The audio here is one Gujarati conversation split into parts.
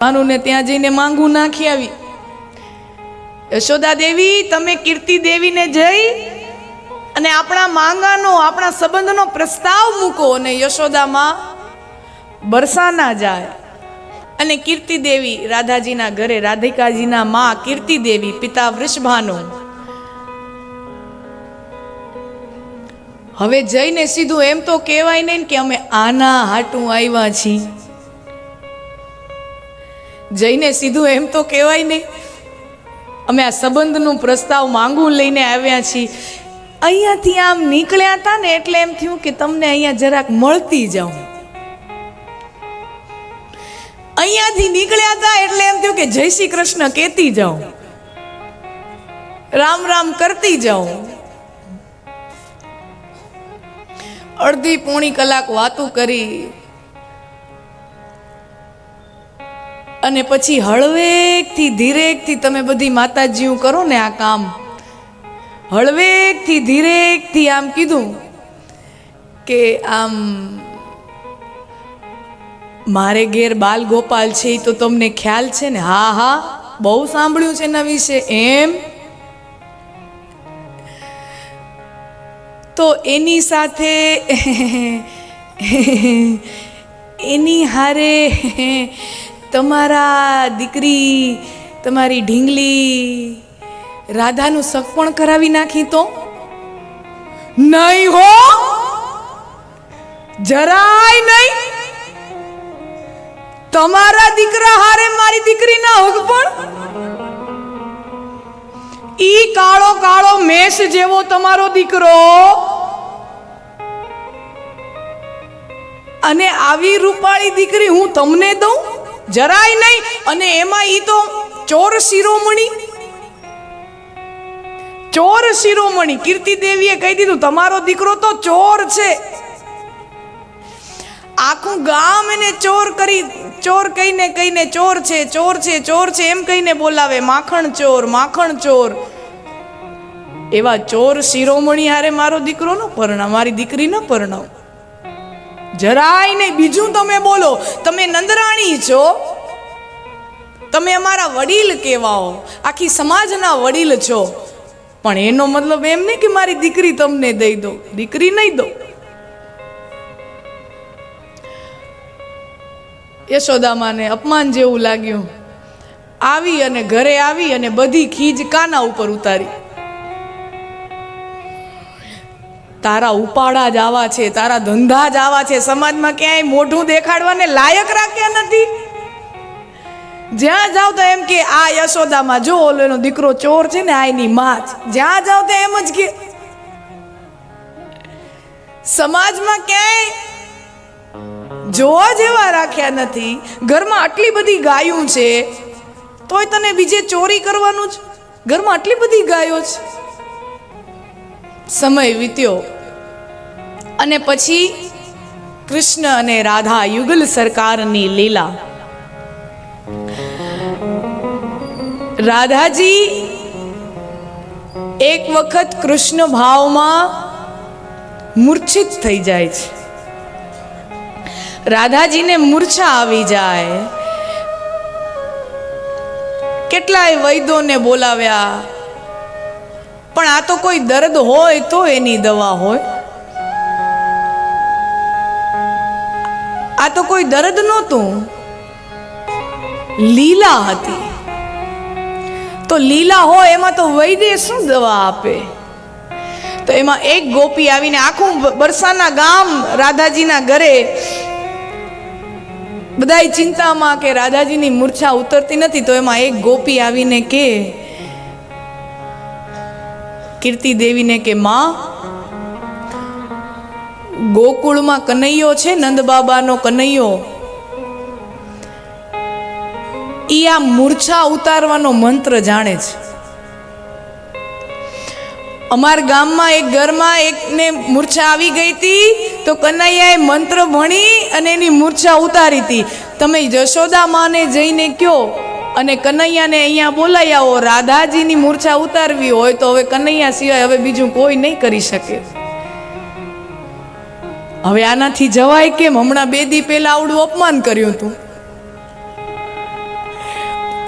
ને ત્યાં જઈને માંગું નાખી આવી. યશોદા દેવી તમે કીર્તિ દેવીને જઈ અને આપણા માંગાનો આપણા સંબંધનો પ્રસ્તાવ મૂકો. અને યશોદામાં બરસાના જાય અને કીર્તિ દેવી રાધાજીના ઘરે, રાધિકાજીના માં કીર્તિ દેવી, પિતા વૃષભાનો. હવે જઈને સીધું એમ તો કહેવાય નહીં કે અમે આના હાટું આવ્યા છીએ. જઈને સીધું એમ તો કહેવાય નહીં અમે આ સંબંધનું પ્રસ્તાવ માંગું લઈને આવ્યા છીએ. અહીંયાથી આમ નીકળ્યા હતા ને એટલે એમ થયું કે તમને અહીંયા જરાક મળતી જાઉં. અહીંયાથી નીકળ્યા હતા એટલે એમ થયું કે જય શ્રી કૃષ્ણ કહેતી જાઉં, રામ રામ કરતી જાઉં. અડધી પોણી કલાક વાતું કરી અને પછી હળવેકથી ધીરેકથી તમે બધી માતાજીઓ કરો ને આ કામ, હળવેકથી ધીરેકથી આમ કીધું કે આમ મારે ઘેર બાલ ગોપાલ છે તો તમને ખ્યાલ છે ને? હા હા બહુ સાંભળ્યું છે એના વિશે. એમ તો એની સાથે એની હારે તમારા દીકરી, તમારી ઢીંગલી રાધાનું સગપણ કરાવી નાખી તો? નહીં હો, જરાય નહીં. તમારા દીકરા હારે મારી દીકરીના હગપણ? ઈ કાળો કાળો મેષ જેવો તમારો દીકરો અને આવી રૂપાળી દીકરી હું તમને દઉં? જરાય નહીં. અને એમાં ઈ તો ચોર શિરોમણી, ચોર શિરોમણી. કીર્તિ દેવીએ કહી દીધું તમારો દીકરો તો ચોર છે. આખું ગામ એને ચોર કરી, ચોર કહીને કહીને ચોર છે, ચોર છે, ચોર છે એમ કહીને બોલાવે. માખણ ચોર, માખણ ચોર. એવા ચોર શિરોમણી હારે મારો દીકરો ન પરણાવ, મારી દીકરી ન પરણાવ. જરાય નહીં. બીજું તમે બોલો, તમે નંદરાણી છો, તમે અમારા વડીલ કહેવાઓ, આખી સમાજના વડીલ છો, પણ એનો મતલબ એમ નહીં કે મારી દીકરી તમને દઈ દો. દીકરી નહીં દો. યશોદામાને અપમાન જેવું લાગ્યું. આવી અને ઘરે આવી અને બધી ખીજ કાના ઉપર ઉતારી. તારા ઉપાડા જ આવા છે, તારા ધંધા જ આવા છે, સમાજમાં ક્યાંય મોઢું દેખાડવાને લાયક રાખ્યા નથી. જ્યાં જાવ તો એમ કે આ યશોદામાં જો ઓલો એનો દીકરો ચોર છે ને, આ એની માં જ. જ્યાં જાવ તો એમ જ કે સમાજમાં ક્યાંય જોવા જેવા રાખ્યા નથી. ઘરમાં આટલી બધી ગાયું છે તોય તને બીજે ચોરી કરવાનું જ. ઘરમાં આટલી બધી ગાયો છે. સમય વીત્યો અને પછી કૃષ્ણ અને રાધા યુગલ સરકારની લીલા. રાધાજી એક વખત કૃષ્ણ ભાવમાં મૂર્છિત થઈ જાય છે. રાધાજીને મૂર્છા આવી જાય. કેટલાય વૈદ્યોને બોલાવ્યા, પણ આ તો કોઈ દર્દ હોય તો એની દવા હોય. આ તો કોઈ દર્દ નહોતું, લીલા હતી. તો લીલા હોય એમાં તો વૈદ્ય શું દવા આપે? તો એમાં એક ગોપી આવીને, આખું બરસાના ગામ રાધાજીના ઘરે બધાય ચિંતામાં કે રાધાજીની મૂર્છા ઉતરતી નથી. તો એમાં એક ગોપી આવીને કે કીર્તિ દેવીને કે માં, ગોકુળમાં કનૈયો છે, નંદ બાબાનો કનૈયો, ઈ આ મૂર્છા ઉતારવાનો મંત્ર જાણે છે. અમારા ગામમાં એક ઘરમાં એકને મૂર્છા આવી ગઈ હતી તો કનૈયાએ મંત્ર ભણી અને એની મૂર્છા ઉતારી હતી. તમે યશોદા માને જઈને કયો અને કનૈયાને અહીંયા બોલાવી આવો. રાધાજીની મૂર્છા ઉતારવી હોય તો હવે કનૈયા સિવાય હવે બીજું કોઈ નહીં કરી શકે. હવે આનાથી જવાય કેમ? હમણાં 2 દી પહેલા આવડું અપમાન કર્યું હતું.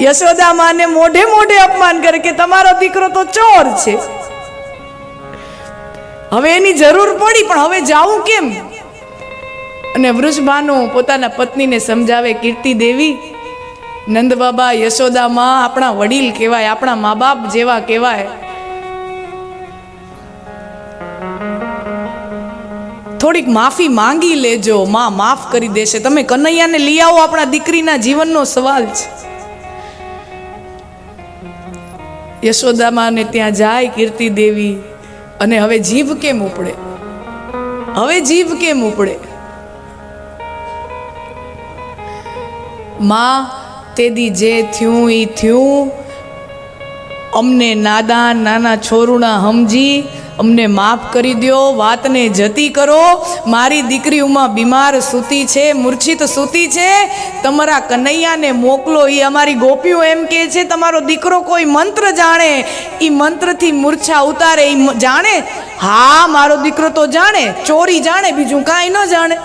યશોદા માને મોઢે મોઢે અપમાન કરે કે તમારો દીકરો તો ચોર છે. હવે એની જરૂર પડી, પણ હવે જાવું કેમ? અને વૃષભાનુ પોતાના પત્નીને સમજાવે, કીર્તિ દેવી, નંદ બાબા, યશોદા માં આપણા વડીલ કહેવાય, આપણા મા બાપ જેવા કહેવાય. થોડીક માફી માંગી લેજો, માં માફ કરી દેશે. તમે કનૈયાને લઈ આવો, આપણા દીકરીના જીવનનો સવાલ છે. યશોદામાને ત્યાં જાય કીર્તિ દેવી, અને હવે જીભ કેમ ઉપડે? હવે જીભ કેમ ઉપડે? માં, તેદી જે થયું ઈ થયું, અમને નાદાન નાના છોરુણા સમજી અમને માફ કરી દો, વાતને જતી કરો. મારી દીકરી ઉમા બીમાર સૂતી છે, મૂર્છિત સૂતી છે, તમારા કનૈયાને મોકલો. એ અમારી ગોપીઓ એમ કહે છે તમારો દીકરો કોઈ મંત્ર જાણે, એ મંત્રથી મૂર્છા ઉતારે, એ જાણે. હા, મારો દીકરો તો જાણે, ચોરી જાણે, બીજું કાંઈ ન જાણે.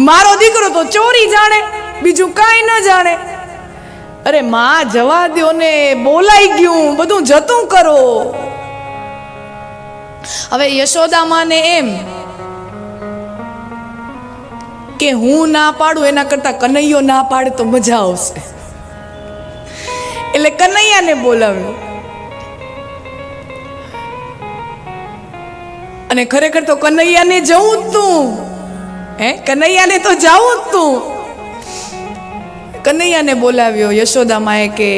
મારો દીકરો તો ચોરી જાણે, બીજું કાંઈ ન જાણે. અરે માં, જવા દો ને, બોલાઈ ગયું, બધું જતું કરો. હવે યશોદા માને એમ કે હું ના પાડું એના કરતા કનૈયો ના પાડે તો મજા આવશે, એટલે કનૈયાને બોલાવ્યો. અને ખરેખર તો કનૈયાને જવું જ તું, કનૈયાને તો જાવું જ તું. કનૈયાને બોલાવ્યો યશોદા માએ કે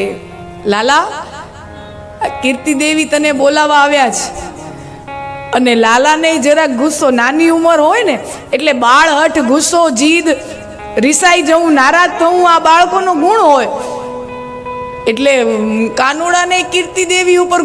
લાલા, કીર્તિ દેવી તને બોલાવા આવ્યા છે. અને લાલાને જરાક ગુસ્સો, નાની ઉંમર હોય ને એટલે બાળ હઠ, ગુસ્સો, જીદ, રિસાઈ જવું, નારાજ થવું આ બાળકોનો ગુણ હોય. એટલે કાનુડાને કીર્તિ દેવી ઉપર